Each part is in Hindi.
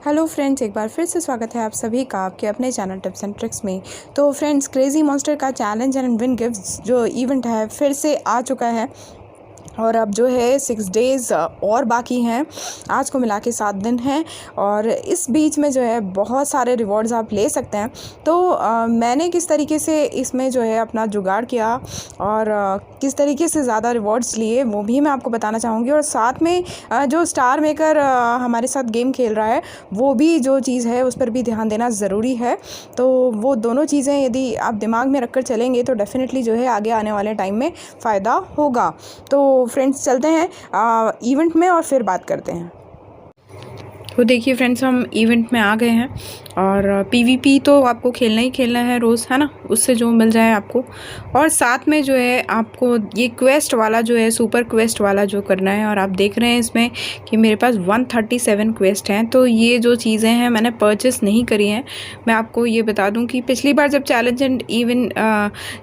हेलो फ्रेंड्स, एक बार फिर से स्वागत है आप सभी का आपके अपने चैनल टिप्स एंड ट्रिक्स में। तो फ्रेंड्स, क्रेजी मॉन्स्टर का चैलेंज एंड विन गिफ्ट्स जो इवेंट है फिर से आ चुका है और अब जो है 6 डेज़ और बाकी हैं। आज को मिला के 7 दिन हैं और इस बीच में जो है बहुत सारे रिवॉर्ड्स आप ले सकते हैं। तो मैंने किस तरीके से इसमें जो है अपना जुगाड़ किया और किस तरीके से ज़्यादा रिवॉर्ड्स लिए वो भी मैं आपको बताना चाहूँगी। और साथ में जो स्टार मेकर हमारे साथ गेम खेल रहा है वो भी जो चीज़ है उस पर भी ध्यान देना ज़रूरी है। तो वो दोनों चीज़ें यदि आप दिमाग में रख कर चलेंगे तो डेफ़िनेटली जो है आगे आने वाले टाइम में फ़ायदा होगा। तो फ्रेंड्स, चलते हैं इवेंट में और फिर बात करते हैं। तो देखिए फ्रेंड्स, हम इवेंट में आ गए हैं और पीवीपी तो आपको खेलना ही खेलना है रोज़, है ना, उससे जो मिल जाए आपको। और साथ में जो है आपको ये क्वेस्ट वाला जो है सुपर क्वेस्ट वाला जो करना है। और आप देख रहे हैं इसमें कि मेरे पास 137 क्वेस्ट हैं। तो ये जो चीज़ें हैं मैंने परचेस नहीं करी हैं। मैं आपको ये बता दूं कि पिछली बार जब चैलेंज एंड इवन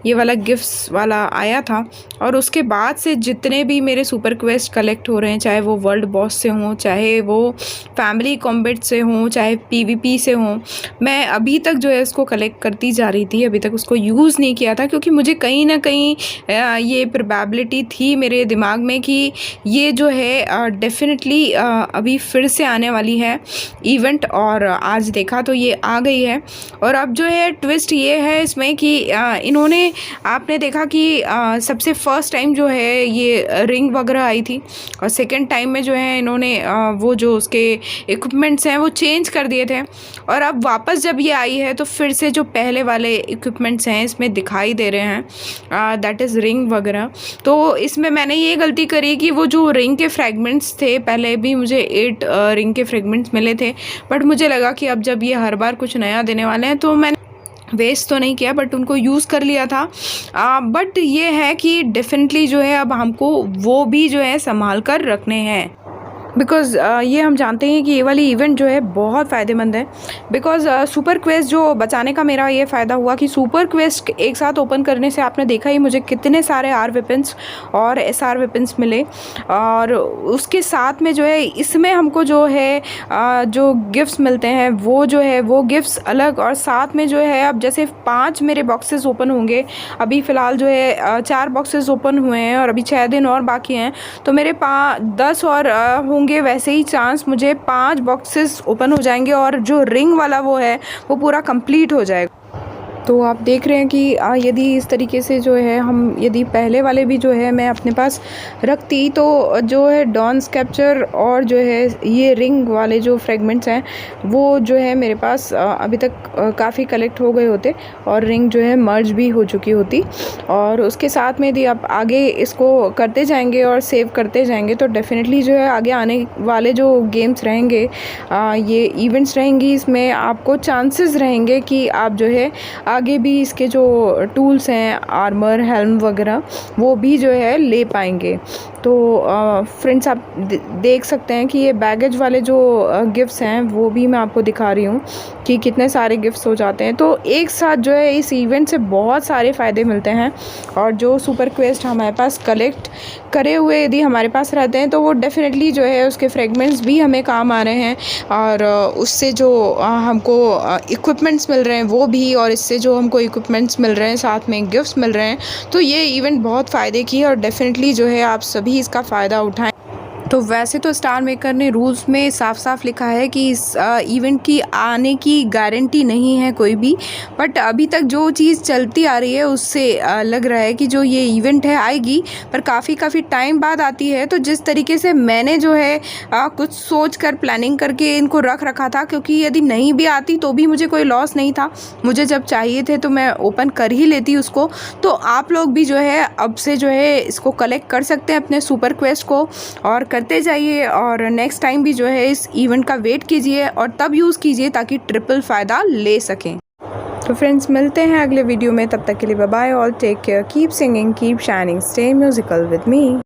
ये वाला गिफ्ट्स वाला आया था और उसके बाद से जितने भी मेरे सुपर क्वेस्ट कलेक्ट हो रहे हैं, चाहे वो वर्ल्ड बॉस से हों, चाहे वो फैमिली कॉम्बैट से हों, चाहे पीवीपी से हों, मैं अभी तक जो है इसको कलेक्ट करती जा रही थी। अभी तक उसको यूज़ नहीं किया था क्योंकि मुझे कहीं ना कहीं ये प्रोबेबिलिटी थी मेरे दिमाग में कि ये जो है डेफिनेटली अभी फिर से आने वाली है इवेंट। और आज देखा तो ये आ गई है। और अब जो है ट्विस्ट ये है इसमें कि इन्होंने, आपने देखा कि सबसे फर्स्ट टाइम जो है ये रिंग वगैरह आई थी और सेकेंड टाइम में जो है इन्होंने वो जो उसके इक्विपमेंट्स हैं वो चेंज कर दिए थे। और अब वापस जब ये आई है तो फिर से जो पहले वाले इक्विपमेंट्स हैं इसमें दिखाई दे रहे हैं, दैट इज़ रिंग वगैरह। तो इसमें मैंने ये गलती करी कि वो जो रिंग के फ्रैगमेंट्स थे, पहले भी मुझे 8 रिंग के फ्रैगमेंट्स मिले थे, बट मुझे लगा कि अब जब ये हर बार कुछ नया देने वाले हैं तो मैंने वेस्ट तो नहीं किया बट उनको यूज़ कर लिया था। बट ये है कि डेफिनेटली जो है अब हमको वो भी जो है संभाल कर रखने हैं। बिकॉज़ ये हम जानते हैं कि ये वाली इवेंट जो है बहुत फ़ायदेमंद है। बिकॉज़ सुपर क्वेस्ट जो बचाने का मेरा ये फ़ायदा हुआ कि सुपर क्वेस्ट एक साथ ओपन करने से आपने देखा ही मुझे कितने सारे आर वेपन्स और एसआर वेपन्स मिले। और उसके साथ में जो है इसमें हमको जो है जो गिफ्ट्स मिलते हैं वो जो है वो गिफ्ट्स अलग। और साथ में जो है अब जैसे 5 मेरे बॉक्सेस ओपन होंगे, अभी फ़िलहाल जो है 4 बॉक्सेस ओपन हुए हैं और अभी 6 दिन और बाकी हैं, तो मेरे 10 और होंगे। वैसे ही चांस मुझे 5 बॉक्सेस ओपन हो जाएंगे और जो रिंग वाला वो है वो पूरा कंप्लीट हो जाएगा। तो आप देख रहे हैं कि यदि इस तरीके से जो है हम यदि पहले वाले भी जो है मैं अपने पास रखती तो जो है डॉन्स कैप्चर और जो है ये रिंग वाले जो फ्रेगमेंट्स हैं वो जो है मेरे पास अभी तक काफ़ी कलेक्ट हो गए होते और रिंग जो है मर्ज भी हो चुकी होती। और उसके साथ में यदि आप आगे इसको करते जाएंगे और सेव करते जाएंगे तो डेफिनेटली जो है आगे आने वाले जो गेम्स रहेंगे, ये इवेंट्स रहेंगी, इसमें आपको चांसेस रहेंगे कि आप जो है आगे भी इसके जो टूल्स हैं, आर्मर, हेल्म वगैरह, वो भी जो है ले पाएंगे। तो फ्रेंड्स, आप देख सकते हैं कि ये बैगेज वाले जो गिफ्ट्स हैं वो भी मैं आपको दिखा रही हूँ कि कितने सारे गिफ्ट्स हो जाते हैं। तो एक साथ जो है इस इवेंट से बहुत सारे फ़ायदे मिलते हैं। और जो सुपर क्वेस्ट हमारे पास कलेक्ट करे हुए यदि हमारे पास रहते हैं तो वो डेफिनेटली जो है उसके फ्रेगमेंट्स भी हमें काम आ रहे हैं और उससे जो हमको इक्विपमेंट्स मिल रहे हैं वो भी, और इससे जो हमको इक्विपमेंट्स मिल रहे हैं साथ में गिफ्ट्स मिल रहे हैं। तो ये इवेंट बहुत फ़ायदे की है और डेफिनेटली जो है आप सभी इसका फ़ायदा उठाएं। तो वैसे तो स्टार मेकर ने रूल्स में साफ साफ लिखा है कि इस इवेंट की आने की गारंटी नहीं है कोई भी, बट अभी तक जो चीज़ चलती आ रही है उससे लग रहा है कि जो ये इवेंट है आएगी, पर काफ़ी टाइम बाद आती है। तो जिस तरीके से मैंने जो है कुछ सोच कर प्लानिंग करके इनको रख रखा था, क्योंकि यदि नहीं भी आती तो भी मुझे कोई लॉस नहीं था, मुझे जब चाहिए थे तो मैं ओपन कर ही लेती उसको। तो आप लोग भी जो है अब से जो है इसको कलेक्ट कर सकते हैं अपने सुपर क्वेस्ट को और करते जाइए। और नेक्स्ट टाइम भी जो है इस इवेंट का वेट कीजिए और तब यूज़ कीजिए ताकि ट्रिपल फ़ायदा ले सकें। तो फ्रेंड्स, मिलते हैं अगले वीडियो में, तब तक के लिए bye bye, all take care, keep singing, keep shining, stay musical with me.